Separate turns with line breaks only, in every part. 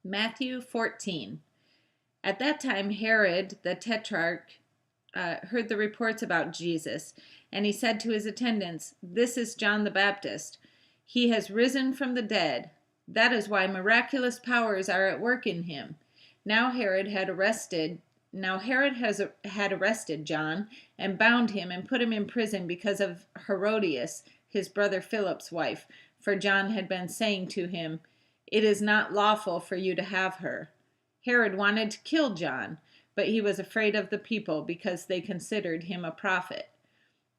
Matthew 14. At that time, Herod the Tetrarch heard the reports about Jesus, and he said to his attendants, "This is John the Baptist. He has risen from the dead. That is why miraculous powers are at work in him." Now Herod had arrested John and bound him and put him in prison because of Herodias, his brother Philip's wife, for John had been saying to him, "It is not lawful for you to have her." Herod wanted to kill John, but he was afraid of the people because they considered him a prophet.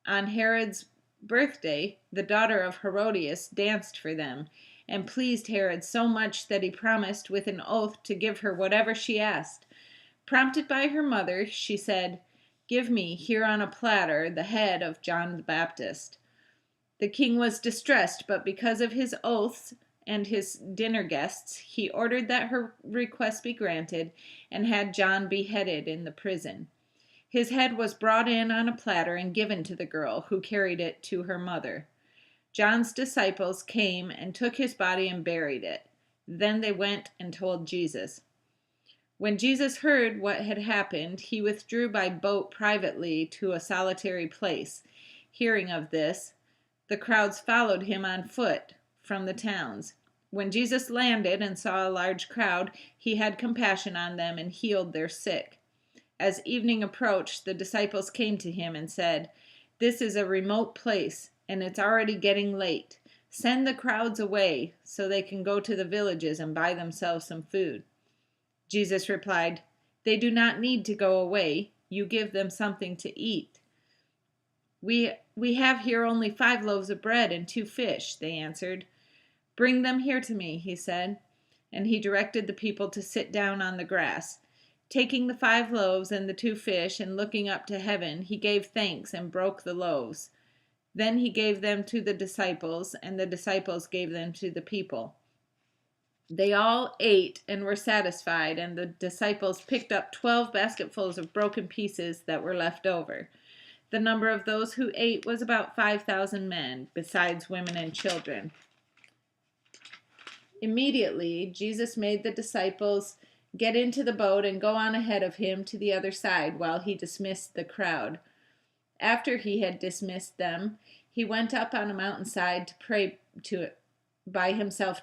On Herod's birthday, the daughter of Herodias danced for them and pleased Herod so much that he promised with an oath to give her whatever she asked. Prompted by her mother, she said, "Give me here on a platter the head of John the Baptist." The king was distressed, but because of his oaths and his dinner guests, he ordered that her request be granted and had John beheaded in the prison. His head was brought in on a platter and given to the girl, who carried it to her mother. John's disciples came and took his body and buried it. Then they went and told Jesus. When Jesus heard what had happened, he withdrew by boat privately to a solitary place. Hearing of this, the crowds followed him on foot from the towns. When Jesus landed and saw a large crowd, he had compassion on them and healed their sick. As evening approached, the disciples came to him and said, "This is a remote place, and it's already getting late. Send the crowds away so they can go to the villages and buy themselves some food." Jesus replied, "They do not need to go away. You give them something to eat." We have here only 5 loaves of bread and 2 fish, they answered. "Bring them here to me," he said, and he directed the people to sit down on the grass. Taking the 5 loaves and the 2 fish and looking up to heaven, he gave thanks and broke the loaves. Then he gave them to the disciples, and the disciples gave them to the people. They all ate and were satisfied, and the disciples picked up 12 basketfuls of broken pieces that were left over. The number of those who ate was about 5,000 men, besides women and children. Immediately, Jesus made the disciples get into the boat and go on ahead of him to the other side while he dismissed the crowd. After he had dismissed them, he went up on a mountainside by himself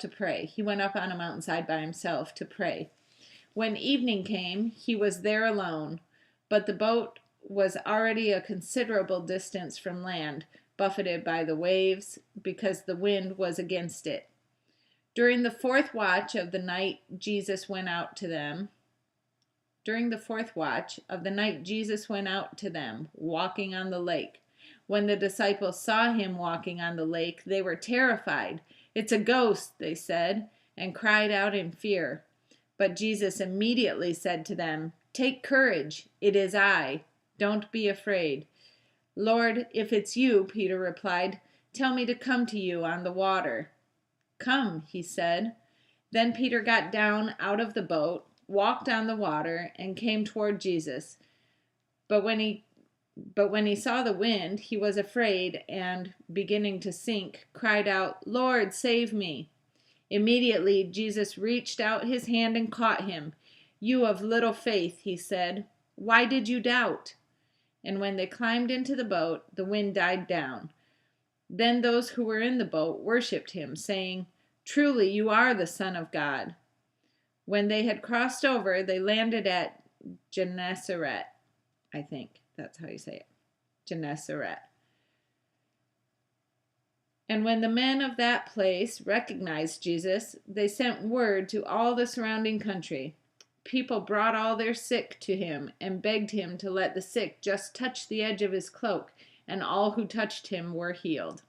to pray. When evening came, he was there alone, but the boat was already a considerable distance from land, buffeted by the waves, because the wind was against it. During the fourth watch of the night, Jesus went out to them, walking on the lake. When the disciples saw him walking on the lake, they were terrified. "It's a ghost," they said, and cried out in fear. But Jesus immediately said to them, "Take courage, it is I. Don't be afraid." "Lord, if it's you," Peter replied, "tell me to come to you on the water." "Come," he said. Then Peter got down out of the boat, walked on the water, and came toward Jesus. But when he saw the wind, he was afraid and, beginning to sink, cried out, "Lord, save me." Immediately Jesus reached out his hand and caught him. "You of little faith," he said, "why did you doubt?" And when they climbed into the boat, the wind died down. Then those who were in the boat worshipped him, saying, "Truly you are the Son of God." When they had crossed over, they landed at Gennesaret. I think that's how you say it. Gennesaret. And when the men of that place recognized Jesus, they sent word to all the surrounding country. People brought all their sick to him and begged him to let the sick just touch the edge of his cloak, and all who touched him were healed.